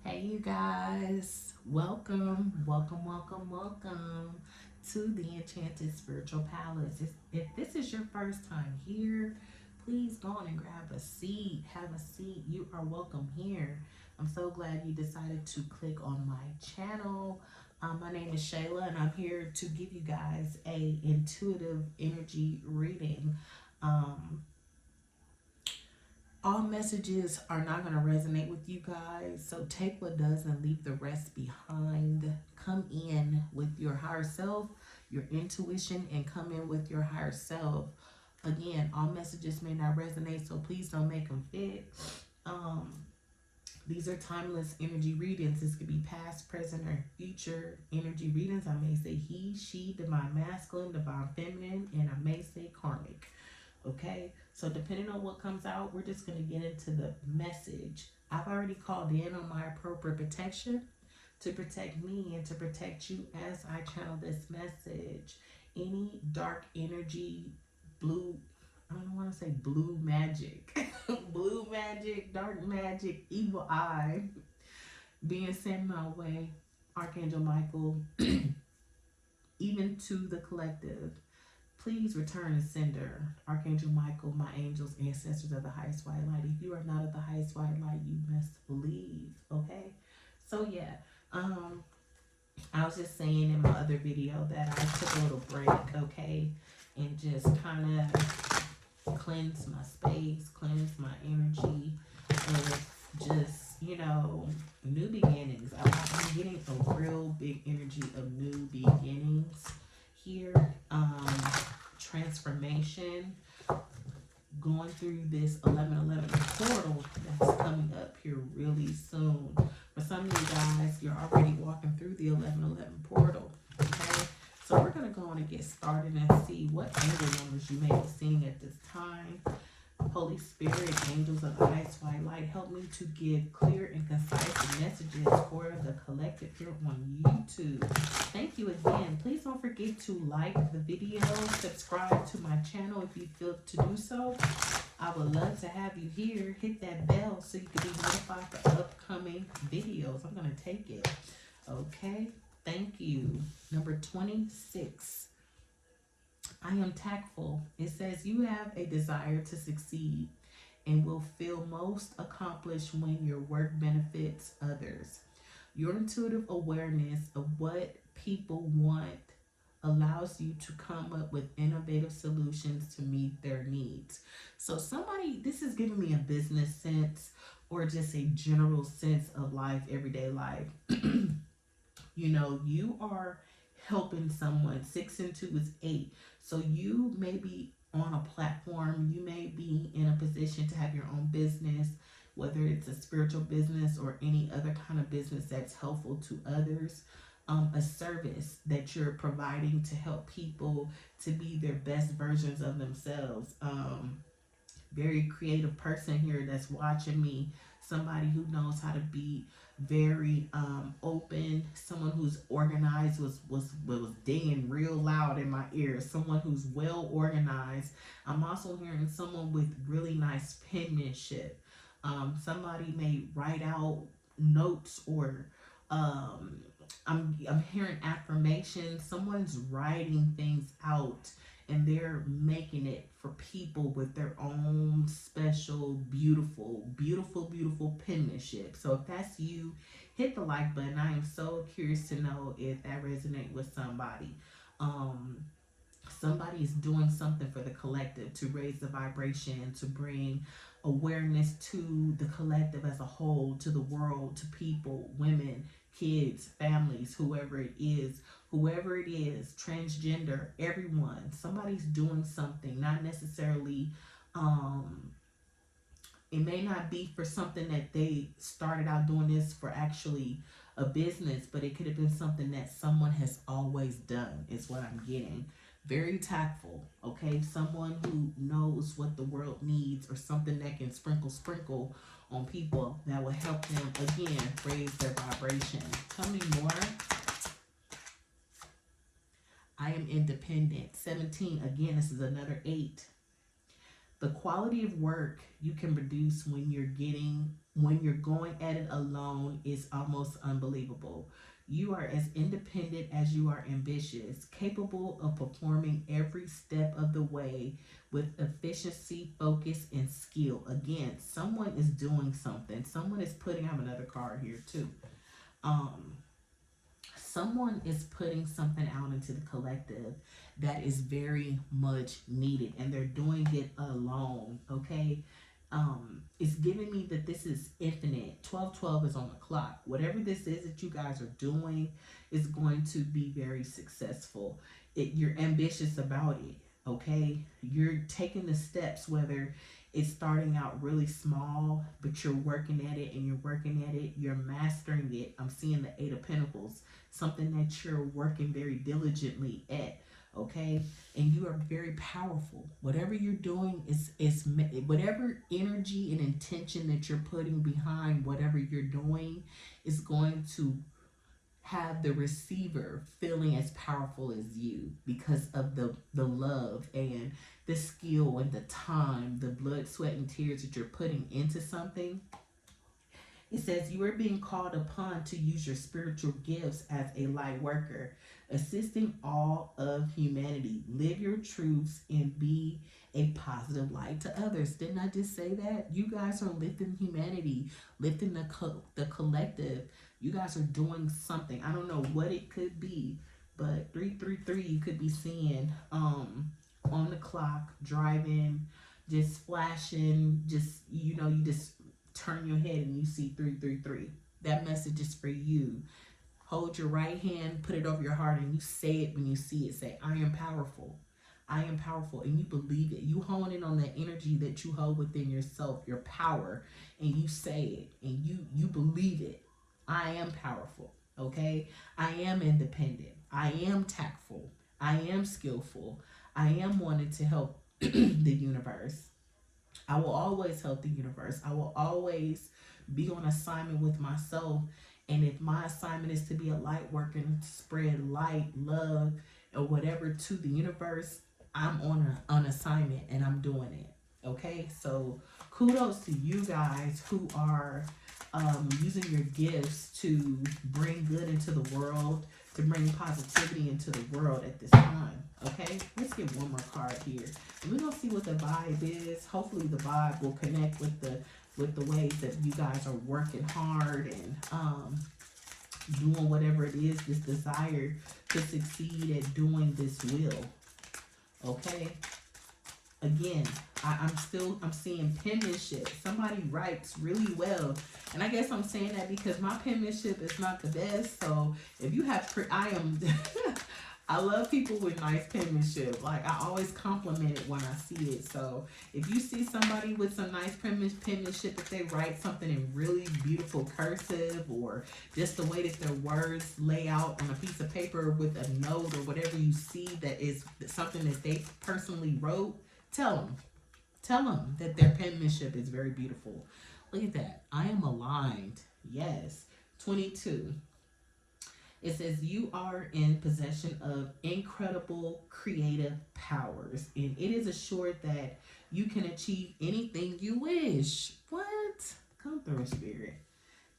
Hey, you guys, welcome to the Enchanted Spiritual Palace. If this is your first time here, please go on and grab a seat. Have a seat. You are welcome here. I'm so glad you decided to click on my channel. My name is Shayla, and I'm here to give you guys a intuitive energy reading. Um, all messages are not going to resonate with you guys, so take what does and leave the rest behind. Come in with your higher self, your intuition, and come in with your higher self. Again, all messages may not resonate, so please don't make them fit. um these are timeless energy readings. This could be past, present, or future energy readings. I may say he, she, divine masculine, divine feminine, and I may say karmic. Okay, so depending on what comes out, we're just going to get into the message. I've already called in on my appropriate protection to protect me and to protect you as I channel this message. Any dark energy, blue, I don't want to say blue magic, blue magic, dark magic, evil eye being sent my way, Archangel Michael, even to the collective. Please return and sender, Archangel Michael, my angels, ancestors of the highest white light. If you are not of the highest white light, you must leave. Okay? So yeah, I was just saying in my other video that I took a little break, okay, and just kind of cleanse my space, cleanse my energy, and just, new beginnings. I'm getting a real big energy of new beginnings here. Transformation, going through this 1111 portal that's coming up here really soon. For some of you guys, you're already walking through the 1111 portal. Okay, so we're going to go on and get started and see what angel numbers you may be seeing at this time. Holy Spirit, angels of the highest white light, help me to give clear and concise messages for the collective here on YouTube. Thank you again. Please don't forget to like the video, subscribe to my channel if you feel to do so. I would love to have you here. Hit that bell so you can be notified for upcoming videos. I'm going to take it. Okay. Thank you. Number 26. I am tactful. It says you have a desire to succeed and will feel most accomplished when your work benefits others. Your intuitive awareness of what people want allows you to come up with innovative solutions to meet their needs. So somebody, this is giving me a business sense or just a general sense of life, everyday life. You are helping someone. 6 and 2 is 8. So you may be on a platform, you may be in a position to have your own business, whether it's a spiritual business or any other kind of business that's helpful to others. A service that you're providing to help people to be their best versions of themselves. Very creative person here that's watching me, somebody who knows how to be very open, someone who's organized, was dinging real loud in my ears, someone who's well organized. I'm also hearing someone with really nice penmanship. Somebody may write out notes or I'm hearing affirmations. Someone's writing things out and they're making it for people with their own special, beautiful penmanship. So if that's you, hit the like button. I am so curious to know if that resonates with somebody. Somebody is doing something for the collective to raise the vibration, to bring awareness to the collective as a whole, to the world, to people, women, kids, families, whoever it is, transgender, everyone. Somebody's doing something, not necessarily, it may not be for something that they started out doing this for actually a business, but it could have been something that someone has always done, is what I'm getting. Very tactful, okay? Someone who knows what the world needs, or something that can sprinkle on people that will help them, again, raise their vibration. Tell me more. I am independent. 17, again, this is another 8. The quality of work you can produce when you're getting when you're going at it alone is almost unbelievable. You are as independent as you are ambitious, capable of performing every step of the way with efficiency, focus, and skill. Again, someone is doing something. Someone is putting, I have another card here too. Um, Someone is putting something out into the collective that is very much needed, and they're doing it alone. Okay. It's giving me that this is infinite. 1212 is on the clock. Whatever this is that you guys are doing is going to be very successful. You're ambitious about it. Okay. You're taking the steps, whether it's starting out really small, but you're working at it and you're working at it, you're mastering it. I'm seeing the Eight of Pentacles, something that you're working very diligently at. Okay, and you are very powerful. Whatever you're doing is whatever energy and intention that you're putting behind whatever you're doing is going to have the receiver feeling as powerful as you, because of the love and the skill and the time, the blood, sweat, and tears that you're putting into something. It says you are being called upon to use your spiritual gifts as a light worker, assisting all of humanity. Live your truths and be a positive light to others. Didn't I just say that? You guys are lifting humanity, lifting the collective. You guys are doing something. I don't know what it could be, but 333 you could be seeing on the clock, driving, just flashing, just you just turn your head and you see 333. That message is for you. Hold your right hand, put it over your heart, and you say it when you see it. Say, I am powerful. I am powerful. And you believe it. You hone in on that energy that you hold within yourself, your power, and you say it and you believe it. I am powerful. Okay? I am independent. I am tactful. I am skillful. I am wanting to help the universe. I will always help the universe. I will always be on assignment with myself. And if my assignment is to be a light worker and to spread light, love, or whatever to the universe, I'm on assignment and I'm doing it. Okay? So kudos to you guys who are using your gifts to bring good into the world, to bring positivity into the world at this time. Okay, let's get one more card here. And we're gonna see what the vibe is. Hopefully the vibe will connect with the ways that you guys are working hard and doing whatever it is, this desire to succeed at doing this will. Okay. Again, I'm seeing penmanship. Somebody writes really well, and I guess I'm saying that because my penmanship is not the best. So if you have, I love people with nice penmanship. Like, I always compliment it when I see it. So if you see somebody with some nice penmanship, if they write something in really beautiful cursive, or just the way that their words lay out on a piece of paper with a note or whatever you see that is something that they personally wrote, tell them that their penmanship is very beautiful. Look at that. I am aligned. Yes. 22. It says you are in possession of incredible creative powers, and it is assured that you can achieve anything you wish. What? Come through, Spirit.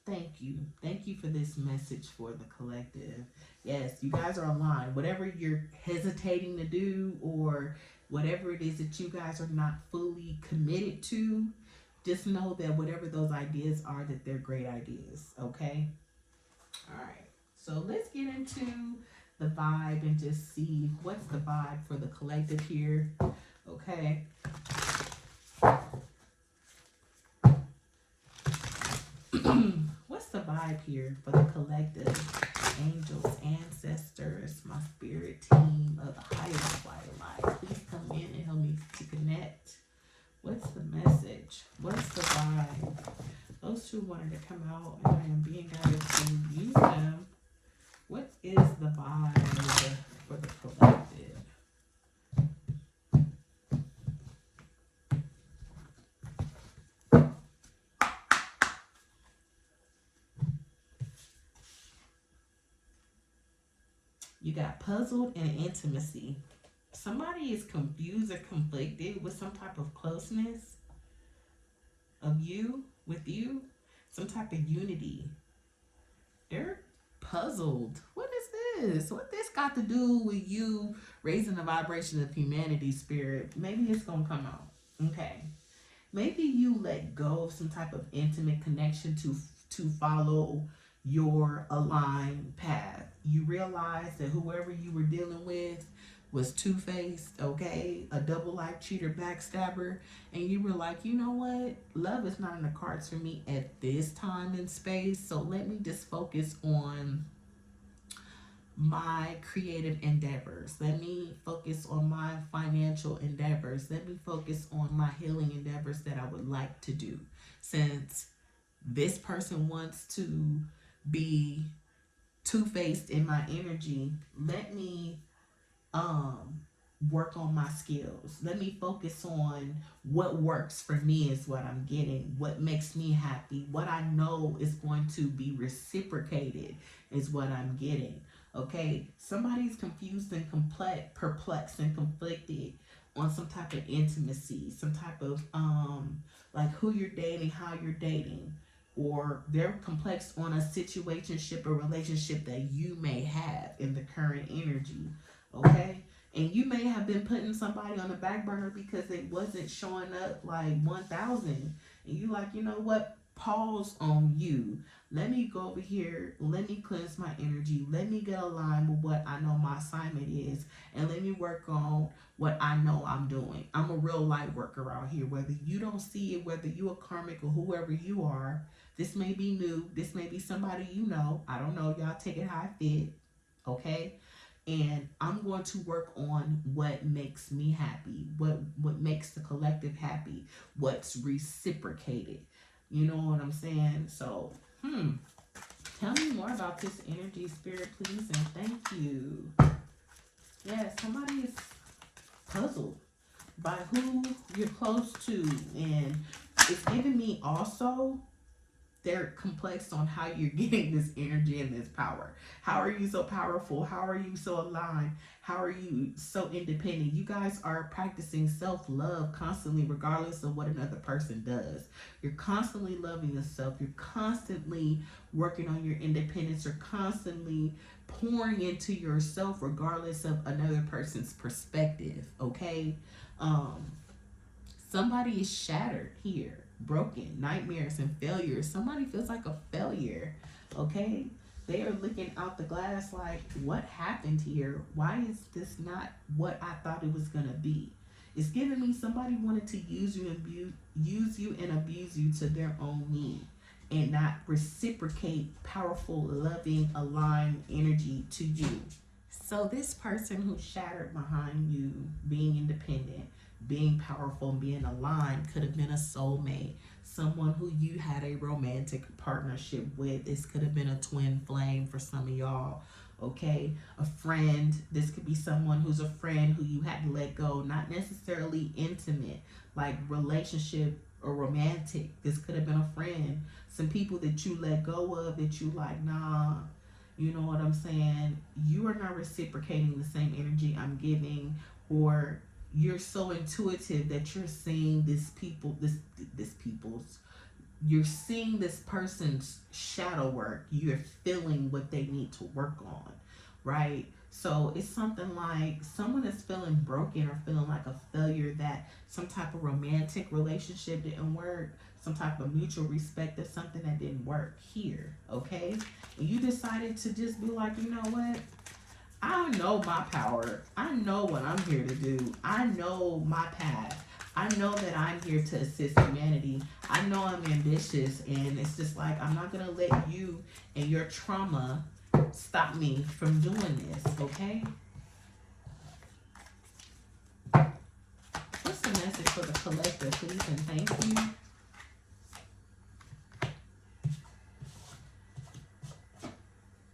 Thank you. Thank you for this message for the collective. Yes, you guys are aligned. Whatever you're hesitating to do, or whatever it is that you guys are not fully committed to, just know that whatever those ideas are, that they're great ideas. Okay? All right. So let's get into the vibe and just see what's the vibe for the collective here. Okay. What's the vibe here for the collective? Angels, ancestors, my spirit team of the highest flight of life. Please come in and help me to connect. What's the message? What's the vibe? Those two wanted to come out, and I am being guided to use them. What is the vibe for the collective? You got puzzled and intimacy. Somebody is confused or conflicted with some type of closeness of you, with you. some type of unity. They're puzzled. What is this? What this got to do with you raising the vibration of humanity, spirit? Maybe it's gonna come out. Okay. Maybe you let go of some type of intimate connection to follow your aligned path. You realize that whoever you were dealing with was two-faced, okay, a double life cheater, backstabber, and you were like, you know what, love is not in the cards for me at this time and space, so let me just focus on my creative endeavors. Let me focus on my financial endeavors. Let me focus on my healing endeavors that I would like to do. Since this person wants to be two-faced in my energy, let me um work on my skills. Let me focus on what works for me is what I'm getting, what makes me happy, what I know is going to be reciprocated is what I'm getting. Okay, somebody's confused and complex, perplexed and conflicted on some type of intimacy, some type of like who you're dating, how you're dating, or they're complex on a situationship or relationship that you may have in the current energy. Okay, and you may have been putting somebody on the back burner because they wasn't showing up like 1,000, and you like, you know what, pause on you. Let me go over here, let me cleanse my energy, let me get aligned with what I know my assignment is, and let me work on what I know I'm doing. I'm a real light worker out here, whether you don't see it, whether you a karmic or whoever you are. This may be new, this may be somebody you know, I don't know, y'all take it how it fit. Okay, and I'm going to work on what makes me happy, what makes the collective happy, what's reciprocated. You know what I'm saying? So, tell me more about this energy, spirit, please, and thank you. Yeah, somebody is puzzled by who you're close to, and it's giving me also they're complex on how you're getting this energy and this power. How are you so powerful? How are you so aligned? How are you so independent? You guys are practicing self-love constantly, regardless of what another person does. You're constantly loving yourself. You're constantly working on your independence. You're constantly pouring into yourself, regardless of another person's perspective. Okay. Um, Somebody is shattered here, broken, nightmares and failures. Somebody feels like a failure, okay? They are looking out the glass like, what happened here? Why is this not what I thought it was gonna be? It's giving me somebody wanted to use you and abuse you to their own need and not reciprocate powerful, loving, aligned energy to you. So this person who shattered behind you, being independent, being powerful, and being aligned, could have been a soulmate, someone who you had a romantic partnership with. This could have been a twin flame for some of y'all. Okay, a friend. This could be someone who's a friend who you had to let go, not necessarily intimate, like relationship or romantic. This could have been a friend. Some people that you let go of that you like, nah, you know what I'm saying? You are not reciprocating the same energy I'm giving, or you're so intuitive that you're seeing this people's you're seeing this person's shadow work. You're feeling what they need to work on, right? So it's something like someone is feeling broken or feeling like a failure, that some type of romantic relationship didn't work, some type of mutual respect of something that didn't work here, okay? And you decided to just be like, you know what? I know my power. I know what I'm here to do. I know my path. I know that I'm here to assist humanity. I know I'm ambitious, and it's just like I'm not gonna let you and your trauma stop me from doing this, okay? What's the message for the collective, please, and thank you?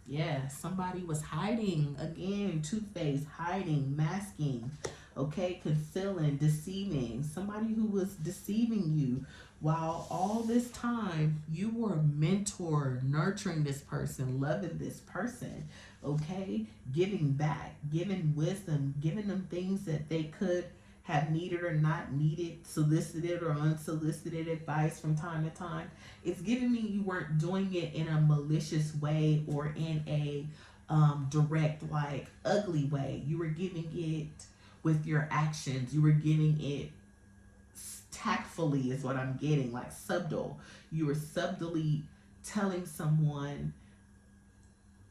Yeah, somebody was hiding. Again, two-faced, hiding, masking, okay, concealing, deceiving. Somebody who was deceiving you while all this time you were a mentor, nurturing this person, loving this person, okay, giving back, giving wisdom, giving them things that they could have needed or not needed solicited or unsolicited advice from time to time. It's giving me you weren't doing it in a malicious way or in a direct, like ugly way. You were giving it with your actions. You were giving it tactfully, is what I'm getting, like subtle. You were subtly telling someone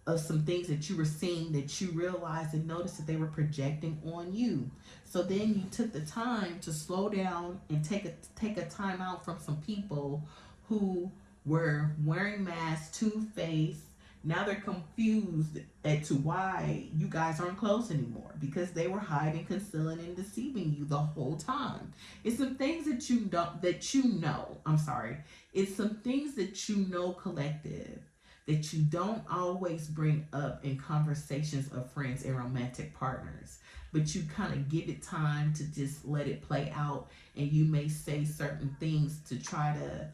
of some things that you were seeing that you realized and noticed that they were projecting on you. So then you took the time to slow down and take a time out from some people who were wearing masks, two-faced. Now they're confused as to why you guys aren't close anymore because they were hiding, concealing, and deceiving you the whole time. It's some things that you don't that you know. I'm sorry. It's some things that you know, collective, that you don't always bring up in conversations of friends and romantic partners, but you kind of give it time to just let it play out, and you may say certain things to try to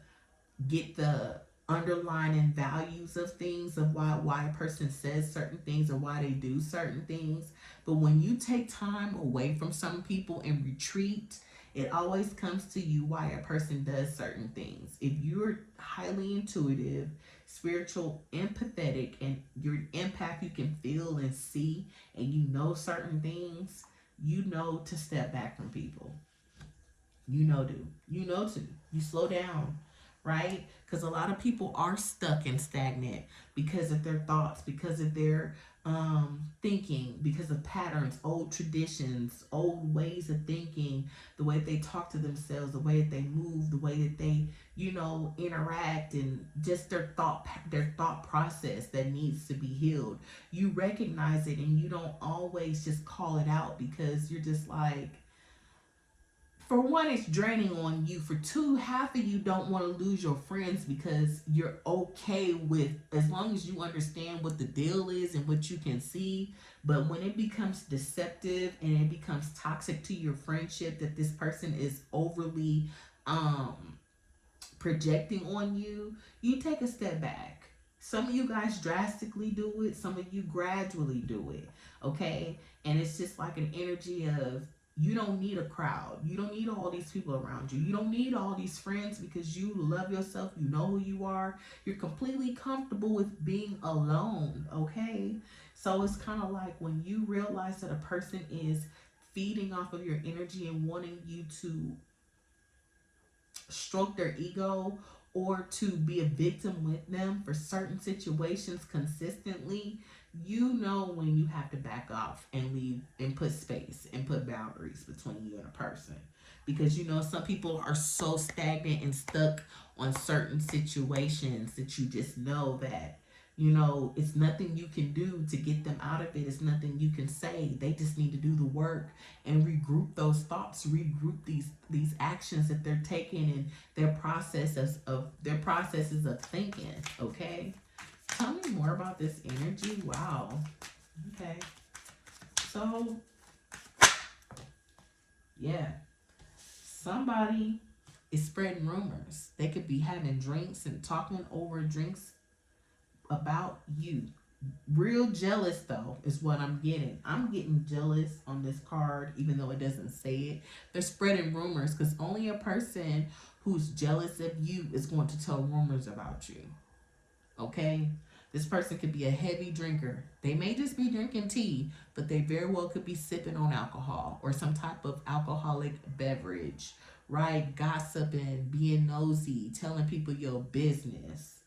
get the underlying values of things, of why a person says certain things or why they do certain things. But when you take time away from some people and retreat, it always comes to you why a person does certain things. If you're highly intuitive, spiritual, empathetic, and you're an empath, you can feel and see, and you know certain things, you know to step back from people. You slow down, right? Because a lot of people are stuck and stagnant because of their thoughts, because of their thinking, because of patterns, old traditions, old ways of thinking, the way that they talk to themselves, the way that they move, the way that they interact, and just their thought process that needs to be healed. You recognize it, and you don't always just call it out because you're just like, for one, it's draining on you. For two, half of you don't want to lose your friends because you're okay with, as long as you understand what the deal is and what you can see. But when it becomes deceptive and it becomes toxic to your friendship, that this person is overly projecting on you, you take a step back. Some of you guys drastically do it, some of you gradually do it, okay? And it's just like an energy of, you don't need a crowd. You don't need all these people around you. You don't need all these friends because you love yourself. You know who you are. You're completely comfortable with being alone, okay? So it's kind of like when you realize that a person is feeding off of your energy and wanting you to stroke their ego or to be a victim with them for certain situations consistently, you know when you have to back off and leave and put space and put boundaries between you and a person. Because some people are so stagnant and stuck on certain situations that you just know that it's nothing you can do to get them out of it. It's nothing you can say. They just need to do the work and regroup those thoughts, regroup these actions that they're taking and their processes of thinking. Okay, tell me more about this energy. Wow. Okay, so yeah, somebody is spreading rumors. They could be having drinks and talking over drinks about you. Real jealous though is what I'm getting. I'm getting jealous on this card, even though it doesn't say it. They're spreading rumors because only a person who's jealous of you is going to tell rumors about you. Okay? This person could be a heavy drinker. They may just be drinking tea, but they very well could be sipping on alcohol or some type of alcoholic beverage, right? Gossiping, being nosy, telling people your business,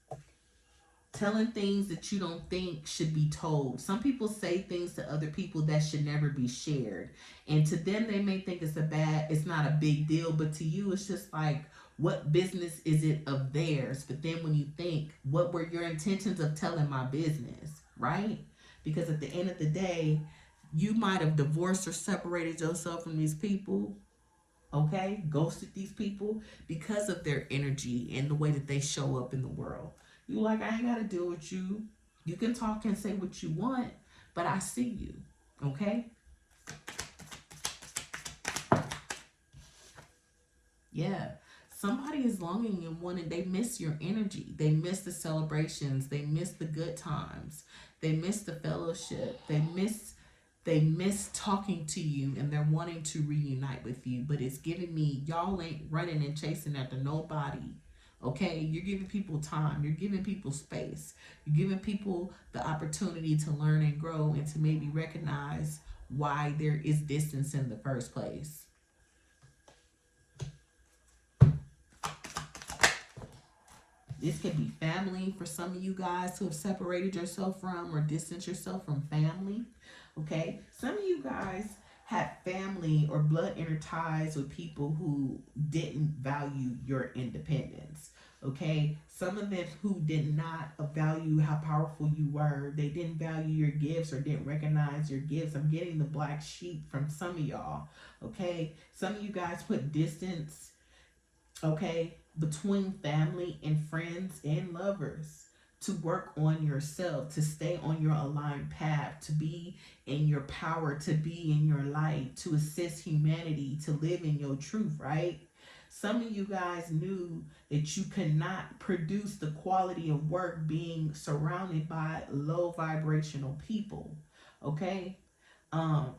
telling things that you don't think should be told. Some people say things to other people that should never be shared. And to them, they may think it's not a big deal, but to you, it's just like, what business is it of theirs? But then when you think, what were your intentions of telling my business, right? Because at the end of the day, you might have divorced or separated yourself from these people, okay? Ghosted these people because of their energy and the way that they show up in the world. You like, I ain't got to deal with you. You can talk and say what you want, but I see you, okay? Yeah. Somebody is longing and wanting, they miss your energy. They miss the celebrations. They miss the good times. They miss the fellowship. They miss They miss talking to you and they're wanting to reunite with you, but it's giving me y'all ain't running and chasing after nobody. Okay, you're giving people time, you're giving people space, you're giving people the opportunity to learn and grow and to maybe recognize why there is distance in the first place. This could be family for some of you guys who have separated yourself from or distanced yourself from family. Okay, some of you guys had family or blood inner ties with people who didn't value your independence. Okay, some of them who did not value how powerful you were, they didn't value your gifts or didn't recognize your gifts. I'm getting the black sheep from some of y'all. Okay, some of you guys put distance, okay, between family and friends and lovers, to work on yourself, to stay on your aligned path, to be in your power, to be in your light, to assist humanity, to live in your truth, right? Some of you guys knew that you could not produce the quality of work being surrounded by low vibrational people, okay? Um,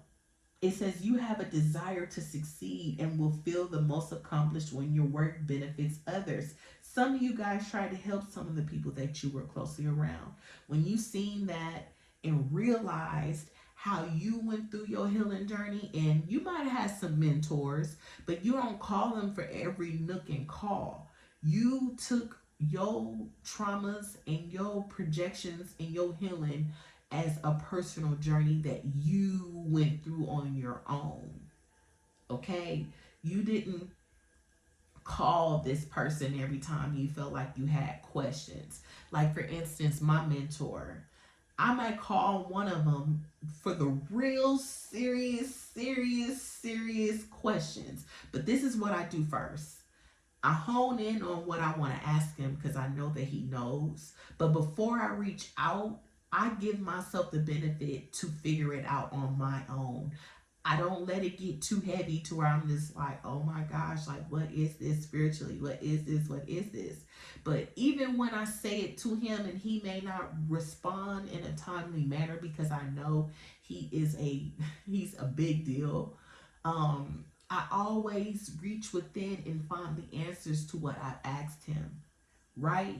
it says you have a desire to succeed and will feel the most accomplished when your work benefits others. Some of you guys tried to help some of the people that you were closely around. When you seen that and realized how you went through your healing journey, and you might have had some mentors, but you don't call them for every nook and call. You took your traumas and your projections and your healing as a personal journey that you went through on your own. Okay? You didn't call this person every time you felt like you had questions. Like, for instance, my mentor, I might call one of them for the real serious questions. But this is what I do first. I hone in on what I want to ask him because I know that he knows. But before I reach out, I give myself the benefit to figure it out on my own. I don't let it get too heavy to where I'm just like, oh my gosh, like, what is this spiritually? What is this? What is this? But even when I say it to him and he may not respond in a timely manner because I know he's a big deal. I always reach within and find the answers to what I asked him, right?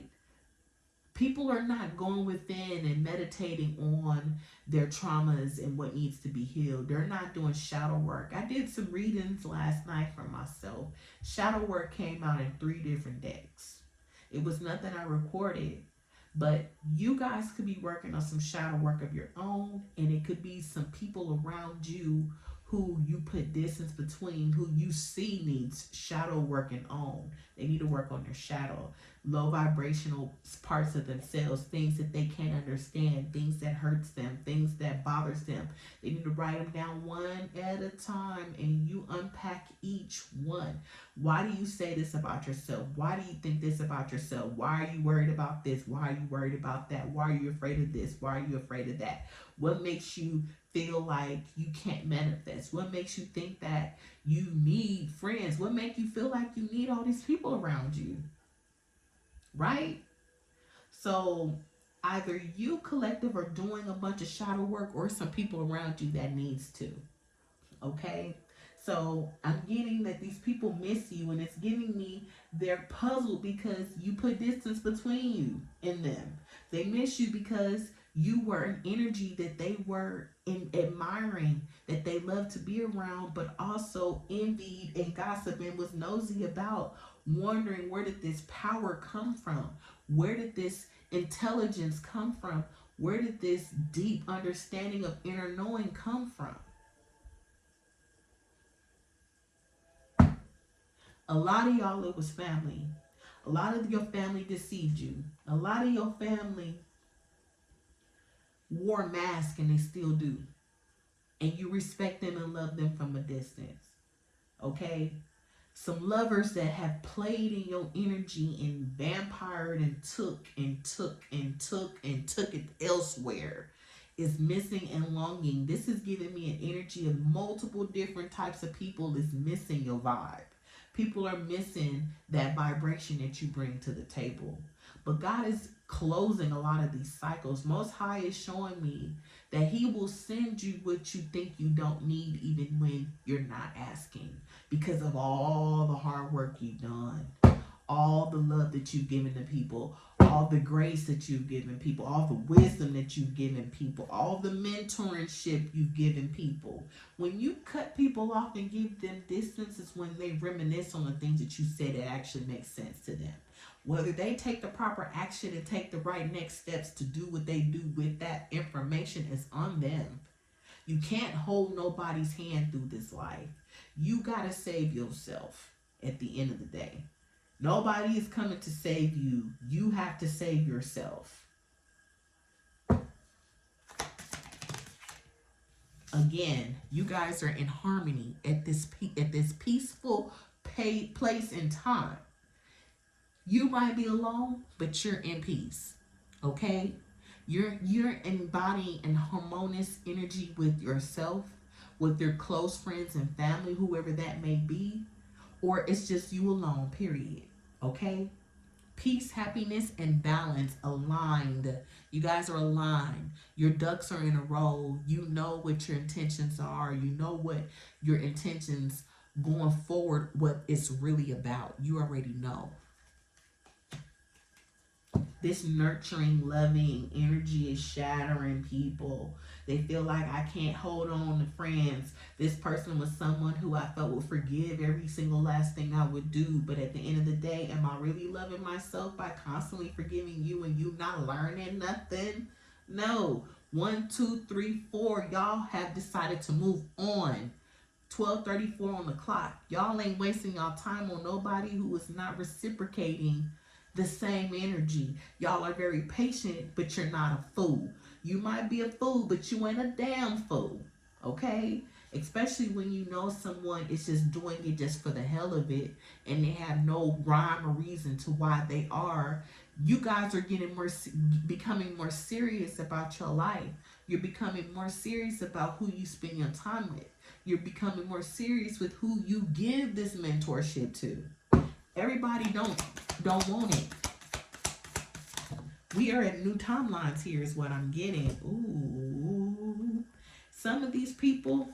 People are not going within and meditating on their traumas and what needs to be healed. They're not doing shadow work. I did some readings last night for myself. Shadow work came out in 3 different decks. It was nothing I recorded, but you guys could be working on some shadow work of your own, and it could be some people around you who you put distance between, who you see needs shadow working on. They need to work on their shadow, low vibrational parts of themselves, things that they can't understand, things that hurts them, things that bothers them. They need to write them down one at a time, and you unpack each one. Why do you say this about yourself? Why do you think this about yourself? Why are you worried about this? Why are you worried about that? Why are you afraid of this? Why are you afraid of that? What makes you feel like you can't manifest? What makes you think that you need friends? What makes you feel like you need all these people around you? Right? So either you collective are doing a bunch of shadow work or some people around you that needs to. Okay? So I'm getting that these people miss you, and it's giving me they're puzzled because you put distance between you and them. They miss you because you were an energy that they were admiring, that they loved to be around, but also envied and gossiped and was nosy about, wondering where did this power come from? Where did this intelligence come from? Where did this deep understanding of inner knowing come from? A lot of y'all, it was family. A lot of your family deceived you. A lot of your family wore masks and they still do. And you respect them and love them from a distance. Okay? Some lovers that have played in your energy and vampired and took it elsewhere is missing and longing. This is giving me an energy of multiple different types of people is missing your vibe. People are missing that vibration that you bring to the table. But God is closing a lot of these cycles. Most High is showing me that he will send you what you think you don't need even when you're not asking, because of all the hard work you've done, all the love that you've given to people, all the grace that you've given people, all the wisdom that you've given people, all the mentorship you've given people. When you cut people off and give them distance is when they reminisce on the things that you said that actually make sense to them. Whether they take the proper action and take the right next steps to do what they do with that information is on them. You can't hold nobody's hand through this life. You gotta save yourself at the end of the day. Nobody is coming to save you. You have to save yourself. Again, you guys are in harmony at this peaceful place and time. You might be alone, but you're in peace. Okay? You're embodying an harmonious energy with yourself, with your close friends and family, whoever that may be, or it's just you alone, period. Okay? Peace, happiness, and balance aligned. You guys are aligned. Your ducks are in a row. You know what your intentions are. You know what your intentions going forward, what it's really about. You already know. This nurturing, loving energy is shattering people. They feel like I can't hold on to friends. This person was someone who I felt would forgive every single last thing I would do. But at the end of the day, am I really loving myself by constantly forgiving you and you not learning nothing? No. 1, 2, 3, 4. Y'all have decided to move on. 12:34 on the clock. Y'all ain't wasting y'all time on nobody who is not reciprocating the same energy. Y'all are very patient, but you're not a fool. You might be a fool, but you ain't a damn fool. Okay? Especially when you know someone is just doing it just for the hell of it and they have no rhyme or reason to why they are. You guys are becoming more serious about your life. You're becoming more serious about who you spend your time with. You're becoming more serious with who you give this mentorship to. Everybody don't want it. We are at new timelines here is what I'm getting. Ooh. Some of these people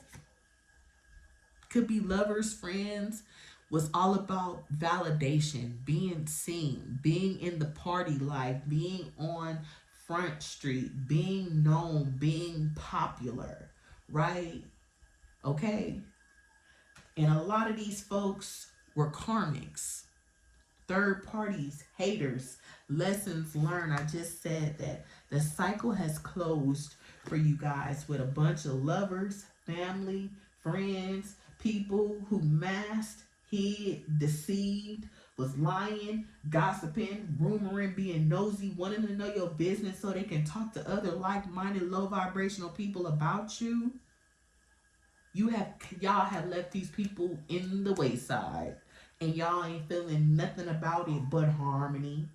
could be lovers, friends, was all about validation, being seen, being in the party life, being on Front Street, being known, being popular, right? Okay? And a lot of these folks were karmics. Third parties, haters, lessons learned. I just said that the cycle has closed for you guys with a bunch of lovers, family, friends, people who masked, hid, deceived, was lying, gossiping, rumoring, being nosy, wanting to know your business so they can talk to other like-minded, low vibrational people about you. Y'all have left these people in the wayside. And y'all ain't feeling nothing about it but harmony,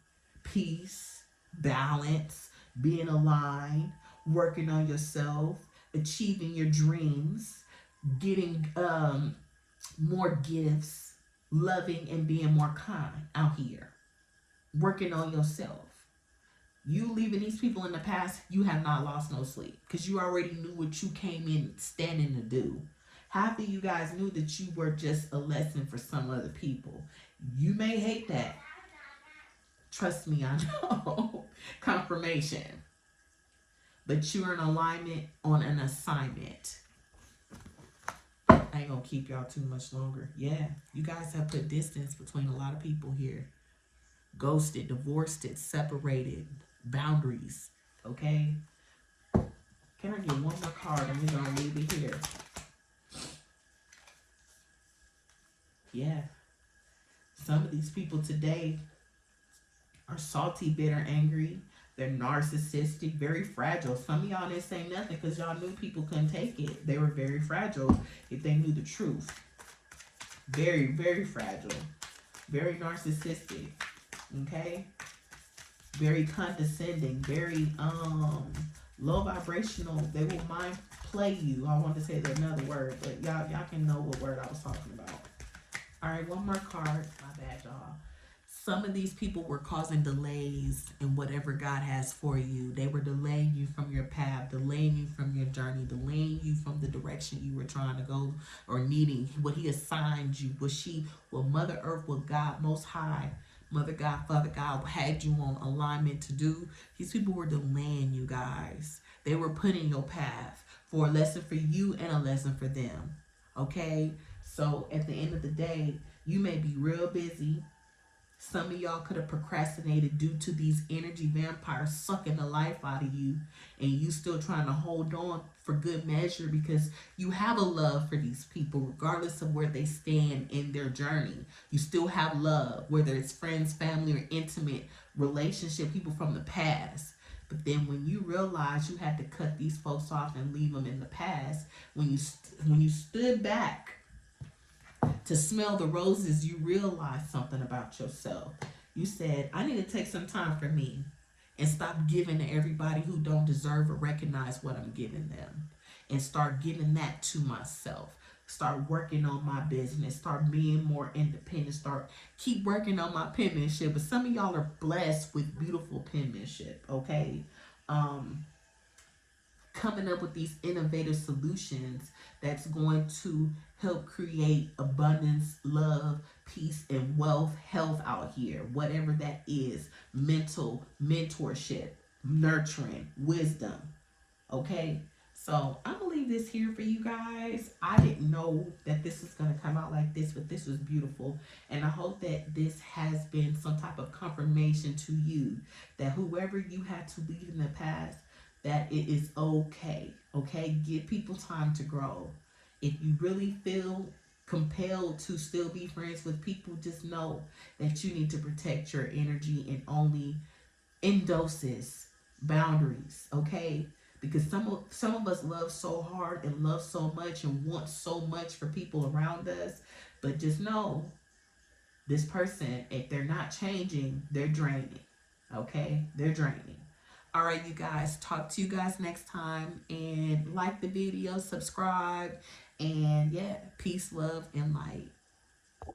peace, balance, being aligned, working on yourself, achieving your dreams, getting more gifts, loving and being more kind out here, working on yourself. You leaving these people in the past, you have not lost no sleep because you already knew what you came in standing to do. Half of you guys knew that you were just a lesson for some other people. You may hate that. Trust me, I know. Confirmation. But you're in alignment on an assignment. I ain't gonna keep y'all too much longer. Yeah, you guys have put distance between a lot of people here. Ghosted, divorced it, separated, boundaries. Okay? Can I get one more card and we're gonna leave it here? Yeah. Some of these people today are salty, bitter, angry. They're narcissistic, very fragile. Some of y'all didn't say nothing because y'all knew people couldn't take it. They were very fragile if they knew the truth. Very, very fragile. Very narcissistic. Okay? Very condescending. Very low vibrational. They will mind play you. I want to say another word, but y'all can know what word I was talking about. All right, one more card. My bad, y'all. Some of these people were causing delays in whatever God has for you. They were delaying you from your path, delaying you from your journey, delaying you from the direction you were trying to go or needing what He assigned you. What Mother Earth, what God Most High, Mother God, Father God had you on alignment to do. These people were delaying you guys. They were putting your path for a lesson for you and a lesson for them. Okay? So at the end of the day, you may be real busy. Some of y'all could have procrastinated due to these energy vampires sucking the life out of you, and you still trying to hold on for good measure because you have a love for these people, regardless of where they stand in their journey. You still have love, whether it's friends, family, or intimate relationship, people from the past. But then when you realize you had to cut these folks off and leave them in the past, when you stood back to smell the roses, you realize something about yourself. You said, I need to take some time for me and stop giving to everybody who don't deserve or recognize what I'm giving them, and start giving that to myself. Start working on my business, start being more independent, start keep working on my penmanship. But some of y'all are blessed with beautiful penmanship, okay? Coming up with these innovative solutions that's going to help create abundance, love, peace, and wealth, health out here, whatever that is. Mental mentorship, nurturing, wisdom. Okay, so I'm gonna leave this here for you guys. I didn't know that this was gonna come out like this, but this was beautiful, and I hope that this has been some type of confirmation to you that whoever you had to leave in the past, that it is okay. Okay, give people time to grow. If you really feel compelled to still be friends with people, just know that you need to protect your energy, and only in doses, boundaries, okay? Because some of us love so hard and love so much and want so much for people around us, but just know this person, if they're not changing, they're draining. Okay? They're draining. All right, you guys. Talk to you guys next time, and like the video, subscribe, and yeah, peace, love, and light.